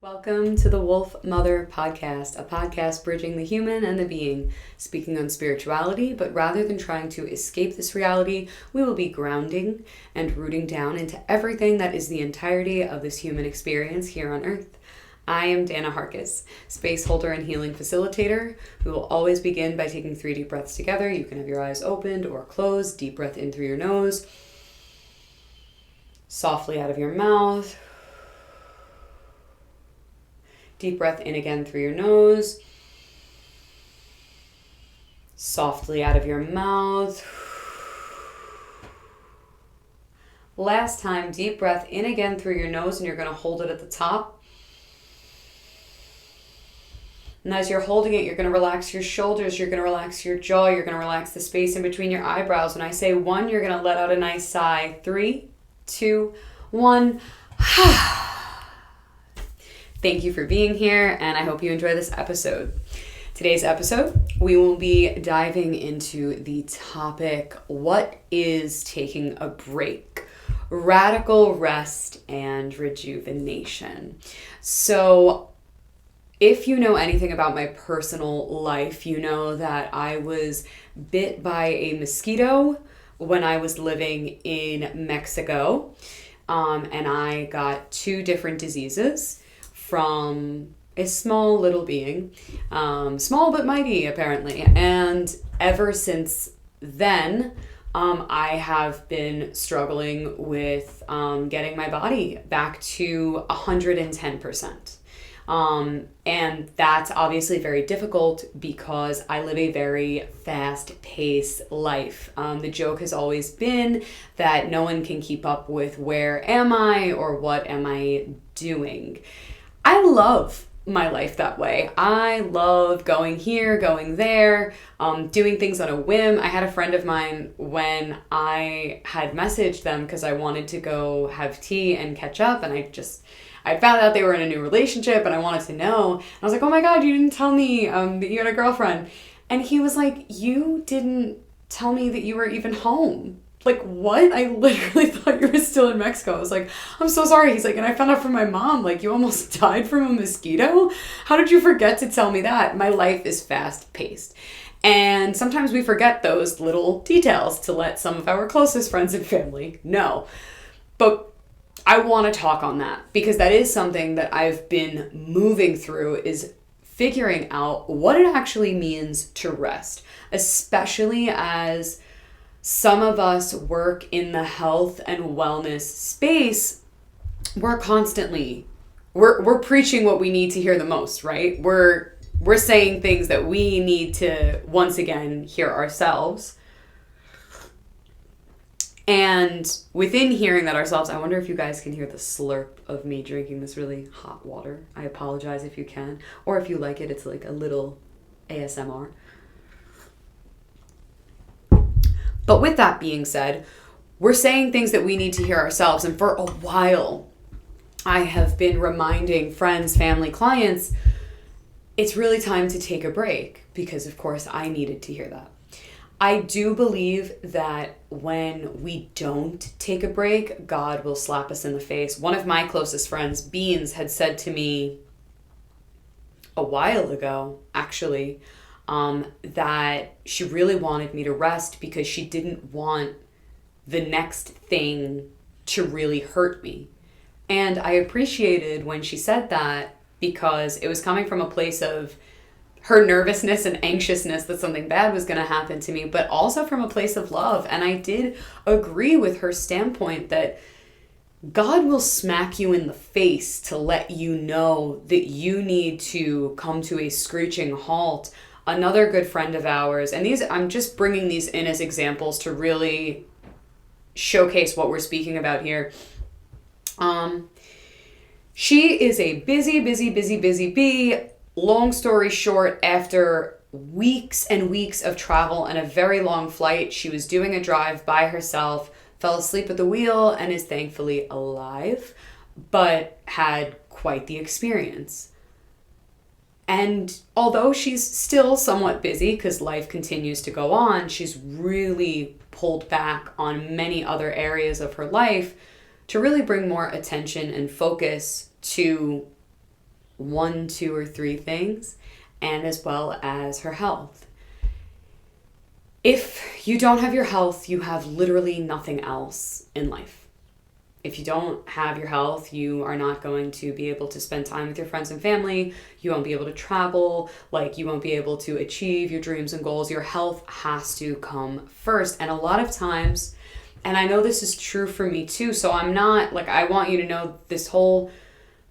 Welcome to the Wolf Mother Podcast, a podcast bridging the human and the being, speaking on spirituality, but rather than trying to escape this reality, we will be grounding and rooting down into everything that is the entirety of this human experience here on Earth. I am Dan Arhakos, space holder and healing facilitator. We will always begin by taking 3 deep breaths together. You can have your eyes opened or closed. Deep breath in through your nose, softly out of your mouth. Deep breath in again through your nose, softly out of your mouth. Last time, deep breath in again through your nose, and you're going to hold it at the top. And as you're holding it, you're going to relax your shoulders, you're going to relax your jaw, you're going to relax the space in between your eyebrows. When I say 1, you're going to let out a nice sigh. 3, 2, 1. Thank you for being here, and I hope you enjoy this episode. Today's episode, we will be diving into the topic, what is taking a break? Radical rest and rejuvenation. So, if you know anything about my personal life, you know that I was bit by a mosquito when I was living in Mexico, and I got 2 different diseases from a small little being, small but mighty apparently. And ever since then, I have been struggling with getting my body back to 110%. And that's obviously very difficult because I live a very fast-paced life. The joke has always been that no one can keep up with where am I or what am I doing. I love my life that way. I love going here, going there, doing things on a whim. I had a friend of mine when I had messaged them because I wanted to go have tea and catch up, and I found out they were in a new relationship and I wanted to know. And I was like, oh my God, you didn't tell me that you had a girlfriend. And he was like, you didn't tell me that you were even home. Like, what? I literally thought you were still in Mexico. I was like, I'm so sorry. He's like, and I found out from my mom, like, you almost died from a mosquito? How did you forget to tell me that? My life is fast-paced. And sometimes we forget those little details to let some of our closest friends and family know. But I want to talk on that because that is something that I've been moving through, is figuring out what it actually means to rest, especially as some of us work in the health and wellness space. We're constantly, we're preaching what we need to hear the most, right? We're saying things that we need to, once again, hear ourselves. And within hearing that ourselves, I wonder if you guys can hear the slurp of me drinking this really hot water. I apologize if you can. Or if you like it, it's like a little ASMR. But with that being said, we're saying things that we need to hear ourselves. And for a while, I have been reminding friends, family, clients, it's really time to take a break because, of course, I needed to hear that. I do believe that when we don't take a break, God will slap us in the face. One of my closest friends, Beans, had said to me a while ago, actually, that she really wanted me to rest because she didn't want the next thing to really hurt me. And I appreciated when she said that because it was coming from a place of her nervousness and anxiousness that something bad was going to happen to me, but also from a place of love. And I did agree with her standpoint that God will smack you in the face to let you know that you need to come to a screeching halt. Another good friend of ours, and these, I'm just bringing these in as examples to really showcase what we're speaking about here. She is a busy bee. Long story short, after weeks and weeks of travel and a very long flight, she was doing a drive by herself, fell asleep at the wheel, and is thankfully alive, but had quite the experience. And although she's still somewhat busy because life continues to go on, she's really pulled back on many other areas of her life to really bring more attention and focus to one, two, or three things, and as well as her health. If you don't have your health, you have literally nothing else in life. If you don't have your health, you are not going to be able to spend time with your friends and family. You won't be able to travel. You won't be able to achieve your dreams and goals. Your health has to come first. And a lot of times, and I know this is true for me too, so I'm not, I want you to know this whole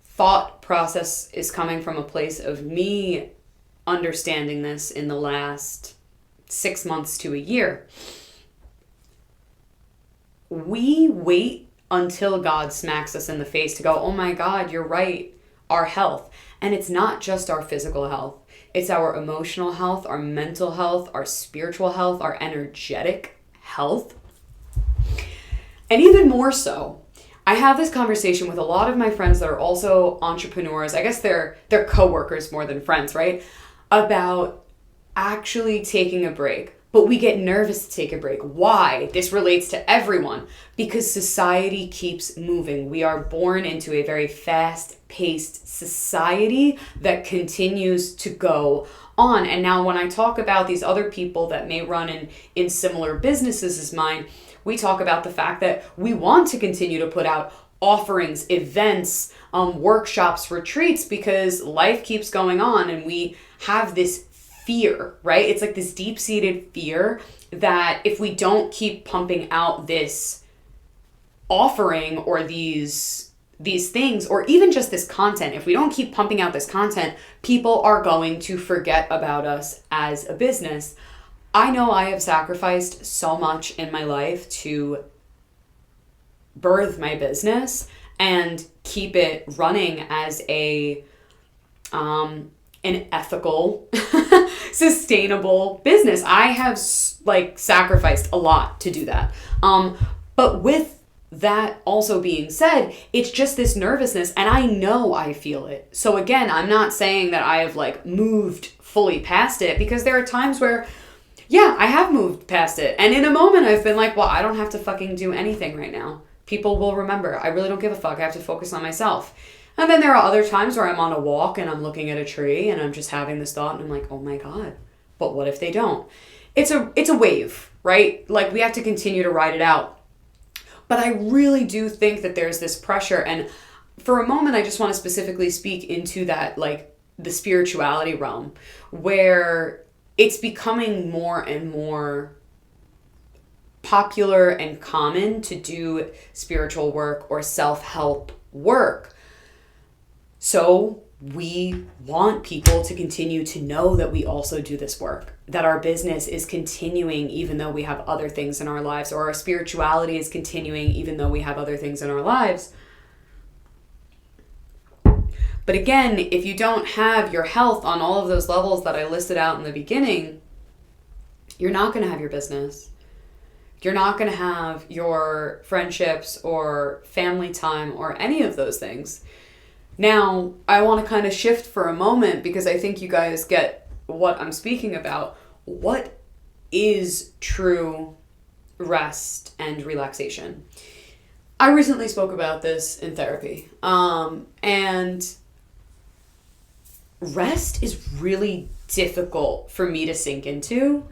thought process is coming from a place of me understanding this in the last 6 months to a year. We wait until God smacks us in the face to go, oh my God, you're right, our health. And it's not just our physical health. It's our emotional health, our mental health, our spiritual health, our energetic health. And even more so, I have this conversation with a lot of my friends that are also entrepreneurs. I guess they're coworkers more than friends, right? About actually taking a break. But we get nervous to take a break. Why? This relates to everyone. Because society keeps moving. We are born into a very fast-paced society that continues to go on. And now when I talk about these other people that may run in similar businesses as mine, we talk about the fact that we want to continue to put out offerings, events, workshops, retreats, because life keeps going on and we have this fear, right? It's like this deep-seated fear that if we don't keep pumping out this offering or these things, or even just this content, if we don't keep pumping out this content, people are going to forget about us as a business. I know I have sacrificed so much in my life to birth my business and keep it running as an ethical, sustainable business. I have sacrificed a lot to do that. But with that also being said, it's just this nervousness, and I know I feel it. So again, I'm not saying that I have moved fully past it, because there are times where, yeah, I have moved past it. And in a moment I've been well, I don't have to fucking do anything right now. People will remember. I really don't give a fuck. I have to focus on myself. And then there are other times where I'm on a walk and I'm looking at a tree and I'm just having this thought and I'm like, oh my God, but what if they don't? It's a wave, right? We have to continue to ride it out. But I really do think that there's this pressure. And for a moment, I just want to specifically speak into that, the spirituality realm, where it's becoming more and more popular and common to do spiritual work or self-help work. So we want people to continue to know that we also do this work, that our business is continuing even though we have other things in our lives, or our spirituality is continuing even though we have other things in our lives. But again, if you don't have your health on all of those levels that I listed out in the beginning, you're not going to have your business. You're not going to have your friendships or family time or any of those things. Now, I want to kind of shift for a moment because I think you guys get what I'm speaking about. What is true rest and relaxation? I recently spoke about this in therapy. And rest is really difficult for me to sink into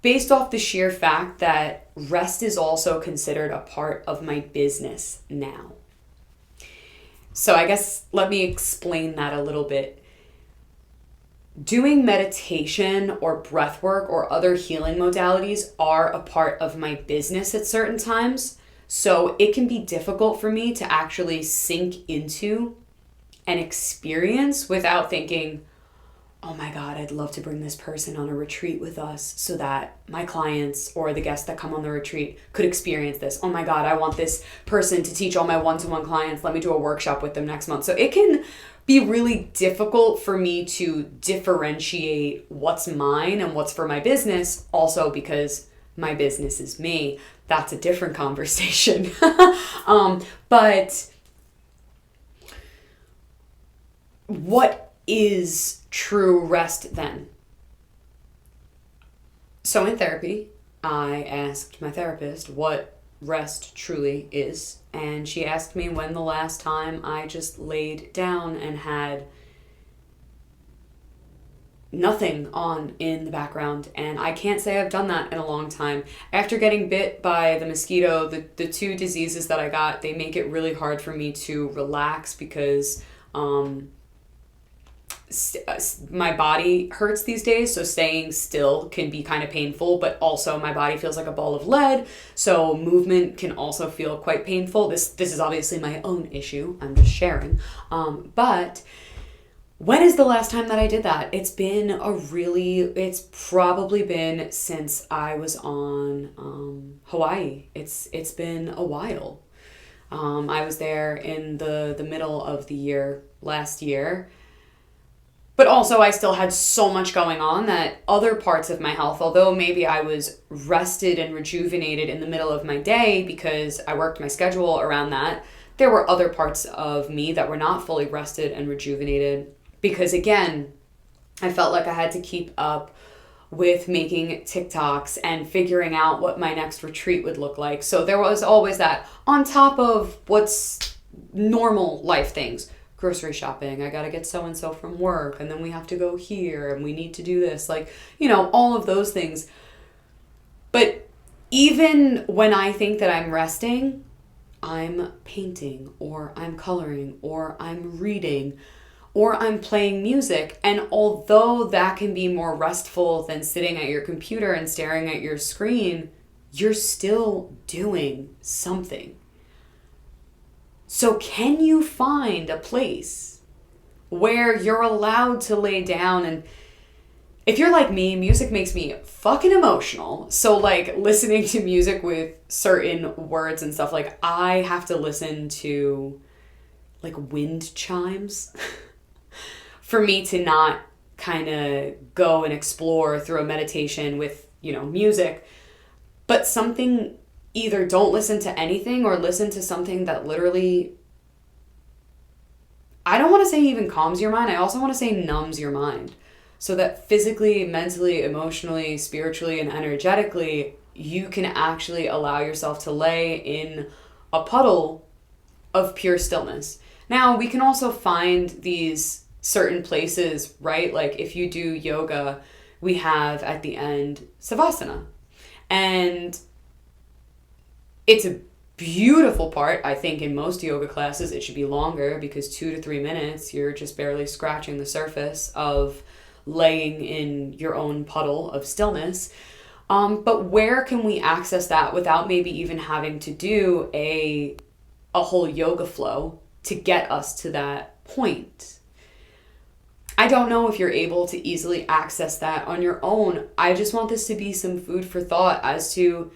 based off the sheer fact that rest is also considered a part of my business now. So I guess let me explain that a little bit. Doing meditation or breath work or other healing modalities are a part of my business at certain times. So it can be difficult for me to actually sink into an experience without thinking, oh my God, I'd love to bring this person on a retreat with us so that my clients or the guests that come on the retreat could experience this. Oh my God, I want this person to teach all my one-to-one clients. Let me do a workshop with them next month. So it can be really difficult for me to differentiate what's mine and what's for my business, also because my business is me. That's a different conversation. But what is true rest then? So in therapy, I asked my therapist what rest truly is, and she asked me when the last time I just laid down and had nothing on in the background, and I can't say I've done that in a long time. After getting bit by the mosquito, the two diseases that I got, they make it really hard for me to relax because my body hurts these days, so staying still can be kind of painful, but also my body feels like a ball of lead, so movement can also feel quite painful. This is obviously my own issue, I'm just sharing, but when is the last time that I did that? It's probably been since I was on Hawaii. It's been a while. I was there in the middle of the year last year. But also I still had so much going on that other parts of my health, although maybe I was rested and rejuvenated in the middle of my day because I worked my schedule around that, there were other parts of me that were not fully rested and rejuvenated. Because again, I felt like I had to keep up with making TikToks and figuring out what my next retreat would look like. So there was always that on top of what's normal life things. Grocery shopping, I gotta get so-and-so from work, and then we have to go here, and we need to do this. Like, all of those things. But even when I think that I'm resting, I'm painting, or I'm coloring, or I'm reading, or I'm playing music. And although that can be more restful than sitting at your computer and staring at your screen, you're still doing something. So can you find a place where you're allowed to lay down? And if you're like me, music makes me fucking emotional. So like listening to music with certain words and stuff, like I have to listen to like wind chimes for me to not kind of go and explore through a meditation with, music. But something, either don't listen to anything or listen to something that literally, I don't want to say even calms your mind. I also want to say numbs your mind. So that physically, mentally, emotionally, spiritually, and energetically, you can actually allow yourself to lay in a puddle of pure stillness. Now, we can also find these certain places, right? Like if you do yoga, we have at the end Savasana. And it's a beautiful part. I think in most yoga classes, it should be longer because 2 to 3 minutes, you're just barely scratching the surface of laying in your own puddle of stillness. But where can we access that without maybe even having to do a whole yoga flow to get us to that point? I don't know if you're able to easily access that on your own. I just want this to be some food for thought as to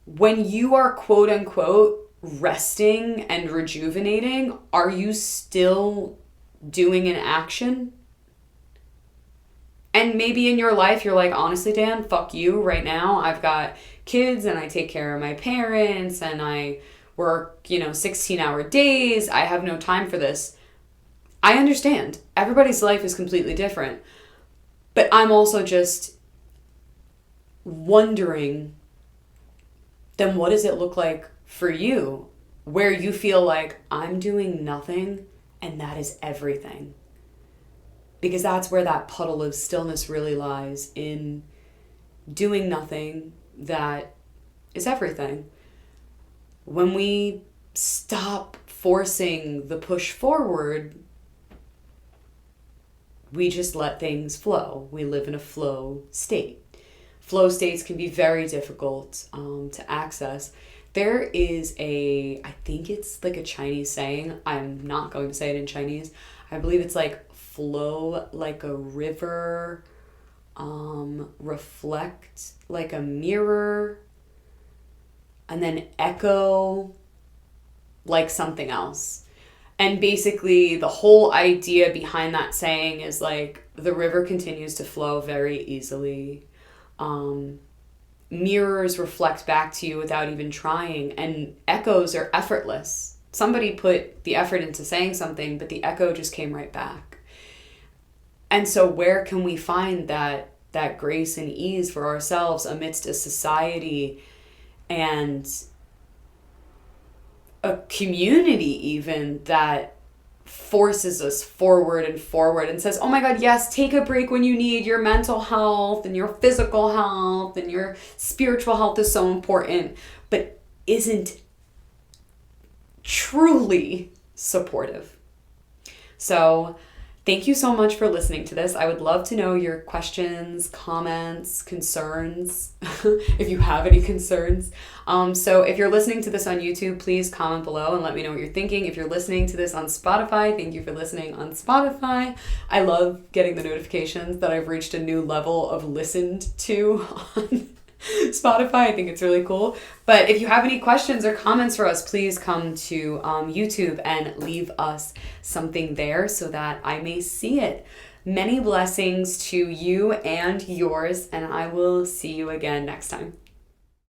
when you are quote unquote resting and rejuvenating, are you still doing an action? And maybe in your life, you're like, honestly, Dan, fuck you right now. I've got kids and I take care of my parents and I work, 16-hour days. I have no time for this. I understand. Everybody's life is completely different. But I'm also just wondering, then what does it look like for you? Where you feel like I'm doing nothing and that is everything. Because that's where that puddle of stillness really lies, in doing nothing that is everything. When we stop forcing the push forward, we just let things flow. We live in a flow state. Flow states can be very difficult to access. There is I think it's like a Chinese saying. I'm not going to say it in Chinese. I believe it's like flow like a river, reflect like a mirror, and then echo like something else. And basically the whole idea behind that saying is like the river continues to flow very easily. Mirrors reflect back to you without even trying, and echoes are effortless. Somebody put the effort into saying something, but the echo just came right back. And so where can we find that grace and ease for ourselves amidst a society and a community even that forces us forward and forward and says, oh my God, yes, take a break when you need. Your mental health and your physical health and your spiritual health is so important, but isn't truly supportive. So thank you so much for listening to this. I would love to know your questions, comments, concerns, if you have any concerns. So if you're listening to this on YouTube, please comment below and let me know what you're thinking. If you're listening to this on Spotify, thank you for listening on Spotify. I love getting the notifications that I've reached a new level of listened to on Spotify. I think it's really cool. But if you have any questions or comments for us, please come to YouTube and leave us something there so that I may see it. Many blessings to you and yours, and I will see you again next time.